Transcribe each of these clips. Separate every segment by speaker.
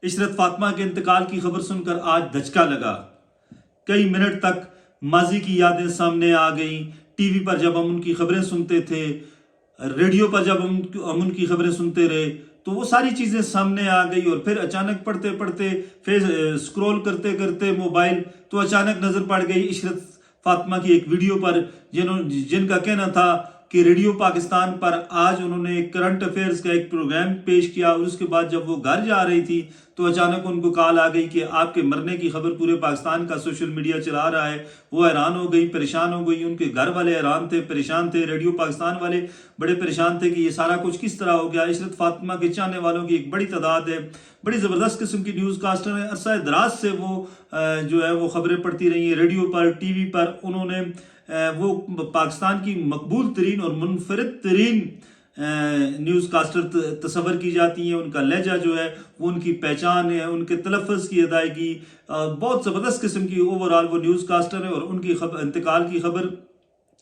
Speaker 1: इशरत फातिमा के इंतकाल की खबर सुनकर आज धचका लगा। कई मिनट तक माजी की यादें सामने आ गई। टीवी पर जब हम उनकी खबरें सुनते थे, रेडियो पर जब हम उनकी खबरें सुनते रहे, तो वो सारी चीज़ें सामने आ गई। और फिर अचानक पढ़ते पढ़ते, फिर स्क्रॉल करते करते मोबाइल, तो अचानक नज़र पड़ गई इशरत फातिमा की एक वीडियो पर, जिनका कहना था कि रेडियो पाकिस्तान पर आज उन्होंने करंट अफेयर्स का एक प्रोग्राम पेश किया, और उसके बाद जब वो घर जा रही थी तो अचानक उनको कॉल आ गई कि आपके मरने की खबर पूरे पाकिस्तान का सोशल मीडिया चला रहा है। वो हैरान हो गई, परेशान हो गई, उनके घर वाले हैरान थे, परेशान थे, रेडियो पाकिस्तान वाले बड़े परेशान थे कि ये सारा कुछ किस तरह हो गया। इशरत फातिमा के चाहने वालों की एक बड़ी तादाद है, बड़ी ज़बरदस्त किस्म की न्यूज़ कास्टर है। अरसा दराज से वो जो है वो खबरें पढ़ती रही हैं, रेडियो पर, टीवी पर। उन्होंने वो पाकिस्तान की मकबूल तरीन और मुनफरद तरीन न्यूज़ कास्टर तस्वर की जाती हैं। उनका लहजा जो है वो उनकी पहचान है, उनके तलफ़्फ़ुज़ की अदायगी, बहुत ज़बरदस्त किस्म की ओवरऑल वो न्यूज़ कास्टर है। और उनकी इंतकाल की खबर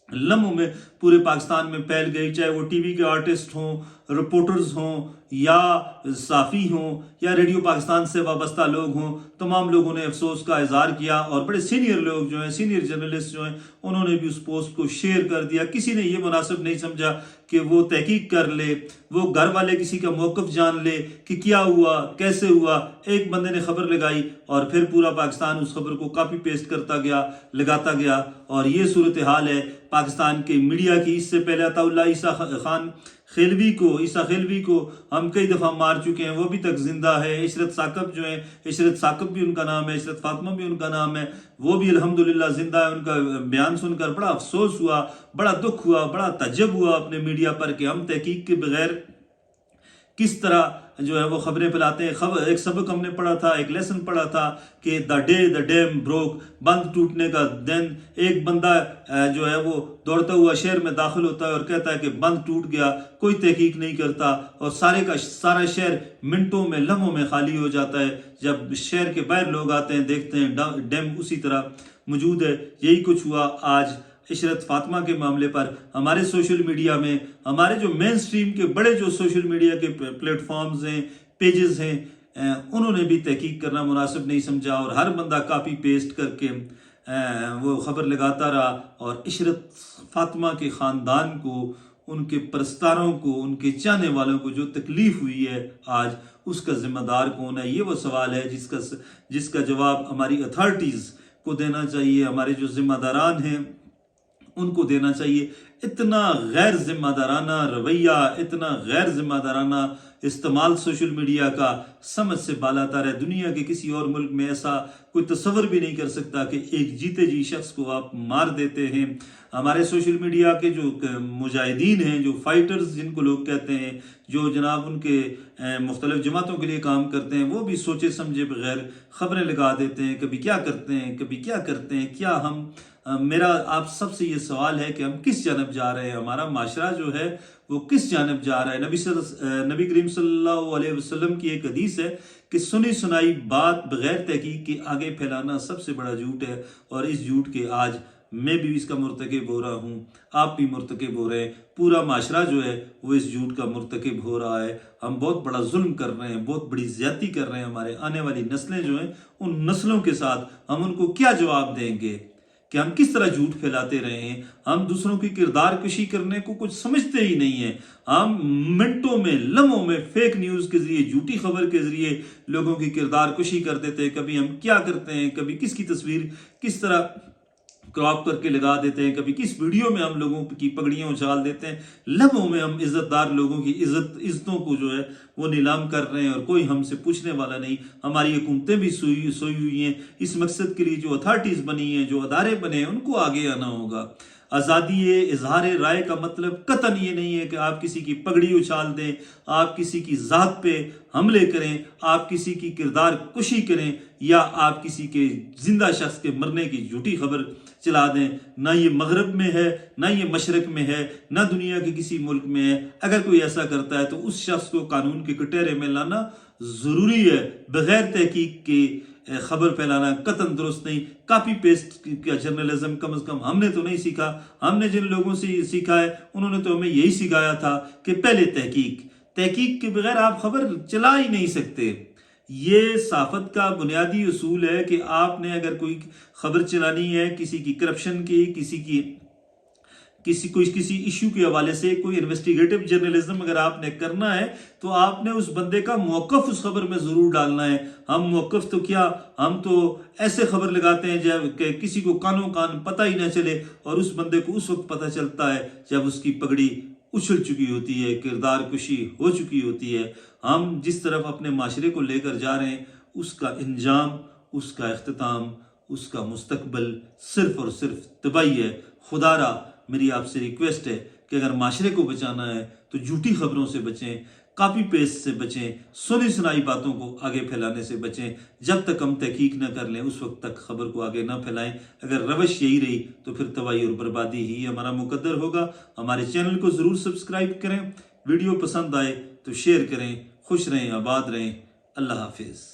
Speaker 1: लम्हों में पूरे पाकिस्तान में फैल गई, चाहे वो टीवी के आर्टिस्ट हों, रिपोर्टर्स हों, या साफ़ी हों, या रेडियो पाकिस्तान से वाबस्ता लोग हों। तमाम लोगों ने अफसोस का इजहार किया, और बड़े सीनियर लोग जो हैं, सीनियर जर्नलिस्ट जो हैं, उन्होंने भी उस पोस्ट को शेयर कर दिया। किसी ने ये मुनासिब नहीं समझा कि वो तहकीक कर ले, वो घर वाले किसी का मौक़िफ़ जान ले कि क्या हुआ, कैसे हुआ। एक बंदे ने खबर लगाई और फिर पूरा पाकिस्तान उस खबर को कॉपी पेस्ट करता गया, लगाता गया। और ये सूरत हाल है पाकिस्तान के मीडिया की। इससे पहले अताउल्लाह ईसा खिलवी को हम कई दफ़ा मार चुके हैं, वो भी तक जिंदा है। इशरत साकब जो है, इशरत साकब भी उनका नाम है, इशरत फातिमा भी उनका नाम है, वो भी अल्हम्दुलिल्लाह जिंदा है। उनका बयान सुनकर बड़ा अफसोस हुआ, बड़ा दुख हुआ, बड़ा तजब हुआ अपने मीडिया पर कि हम तहकीक के बगैर किस तरह जो है वो खबरें फैलाते हैं। एक सबक हमने पढ़ा था, एक लेसन पढ़ा था कि the day the dam broke, बंद टूटने का दिन। एक बंदा जो है वो दौड़ता हुआ शहर में दाखिल होता है और कहता है कि बंद टूट गया, कोई तहकीक नहीं करता, और सारे का सारा शहर मिनटों में, लम्हों में खाली हो जाता है। जब शहर के बाहर लोग आते हैं, देखते हैं डैम उसी तरह मौजूद है। यही कुछ हुआ आज इशरत फातिमा के मामले पर। हमारे सोशल मीडिया में, हमारे जो मेन स्ट्रीम के बड़े जो सोशल मीडिया के प्लेटफॉर्म्स हैं, पेजेस हैं, उन्होंने भी तहकीक करना मुनासिब नहीं समझा, और हर बंदा कॉपी पेस्ट करके वो खबर लगाता रहा। और इशरत फातिमा के ख़ानदान को, उनके परस्तारों को, उनके चाहने वालों को जो तकलीफ़ हुई है आज, उसका ज़िम्मेदार कौन है? ये वो सवाल है जिसका जवाब हमारी अथॉरिटीज़ को देना चाहिए, हमारे जो ज़िम्मेदारान हैं उनको देना चाहिए। इतना गैर जिम्मेदाराना रवैया, इतना गैर जिम्मेदाराना इस्तेमाल सोशल मीडिया का समझ से बालातर है। दुनिया के किसी और मुल्क में ऐसा कोई तस्वर भी नहीं कर सकता कि एक जीते जी शख्स को आप मार देते हैं। हमारे सोशल मीडिया के जो मुजाहिदीन हैं, जो फाइटर्स जिनको लोग कहते हैं, जो जनाब उनके मुख्तलिफ जमातों के लिए काम करते हैं, वो भी सोचे समझे बगैर खबरें लगा देते हैं। कभी क्या करते हैं, कभी क्या करते हैं। क्या हम मेरा आप सबसे ये सवाल है कि हम किस जानब जा रहे हैं? हमारा माशरा जो है वो किस जानब जा रहा है? नबी करीम सल्लल्लाहु अलैहि वसल्लम की एक हदीस है कि सुनी सुनाई बात बगैर तहकीक के आगे फैलाना सबसे बड़ा झूठ है। और इस झूठ के आज मैं भी इसका मुर्तकिब हो रहा हूँ, आप भी मुर्तकिब हो रहे हैं। पूरा माशरा जो है वो इस झूठ का मुर्तकिब हो रहा है। हम बहुत बड़ा जुल्म कर रहे हैं, बहुत बड़ी ज़्यादती कर रहे हैं। हमारे आने वाली नस्लें जो हैं, उन नस्लों के साथ हम उनको क्या जवाब देंगे कि हम किस तरह झूठ फैलाते रहे हैं? हम दूसरों की किरदार कशी करने को कुछ समझते ही नहीं है। हम मिनटों में, लम्हों में फेक न्यूज़ के जरिए, झूठी खबर के जरिए लोगों की किरदार कशी कर देते हैं। कभी हम क्या करते हैं, कभी किसकी तस्वीर किस तरह क्रॉप करके लगा देते हैं, कभी किस वीडियो में हम लोगों की पगड़ियाँ उछाल देते हैं। लम्हों में हम इज्जतदार लोगों की इज्जतों को जो है वो नीलाम कर रहे हैं, और कोई हमसे पूछने वाला नहीं। हमारी हुकूमतें भी सोई हुई हैं। इस मकसद के लिए जो अथॉरिटीज़ बनी हैं, जो अदारे बने हैं, उनको आगे आना होगा। आज़ादी इजहार राय का मतलब कतन ये नहीं है कि आप किसी की पगड़ी उछाल दें, आप किसी की ज़ात पे हमले करें, आप किसी की किरदार कुशी करें, या आप किसी के जिंदा शख्स के मरने की झूठी खबर चला दें। ना ये मगरब में है, ना ये मशरक में है, ना दुनिया के किसी मुल्क में है। अगर कोई ऐसा करता है तो उस शख्स को कानून के कटहरे में लाना ज़रूरी है। बग़ैर तहकीक के खबर फैलाना कतन दुरुस्त नहीं। कॉपी पेस्ट का जर्नलिज्म कम से कम हमने तो नहीं सीखा। हमने जिन लोगों से सीखा है उन्होंने तो हमें यही सिखाया था कि पहले तहकीक के बगैर आप खबर चला ही नहीं सकते। یہ صحافت کا بنیادی اصول ہے کہ آپ نے اگر کوئی خبر چلانی ہے کسی کی کرپشن کی، کسی ایشو کے حوالے سے کوئی انویسٹیگیٹو جرنلزم اگر آپ نے کرنا ہے تو آپ نے اس بندے کا موقف اس خبر میں ضرور ڈالنا ہے۔ ہم موقف تو کیا، ہم تو ایسے خبر لگاتے ہیں جب کہ کسی کو کانوں کان پتہ ہی نہ چلے، اور اس بندے کو اس وقت پتہ چلتا ہے جب اس کی پگڑی اچھل چکی ہوتی ہے، کردار کشی ہو چکی ہوتی ہے۔ ہم جس طرف اپنے معاشرے کو لے کر جا رہے ہیں، اس کا انجام، اس کا اختتام، اس کا مستقبل صرف اور صرف تباہی ہے۔ خدا را میری آپ سے ریکویسٹ ہے کہ اگر معاشرے کو بچانا ہے تو جھوٹی خبروں سے بچیں، کاپی پیسٹ سے بچیں، سنی سنائی باتوں کو آگے پھیلانے سے بچیں۔ جب تک ہم تحقیق نہ کر لیں اس وقت تک خبر کو آگے نہ پھیلائیں۔ اگر روش یہی رہی تو پھر تباہی اور بربادی ہی ہمارا مقدر ہوگا۔ ہمارے چینل کو ضرور سبسکرائب کریں، ویڈیو پسند آئے تو شیئر کریں۔ خوش رہیں، آباد رہیں، اللہ حافظ۔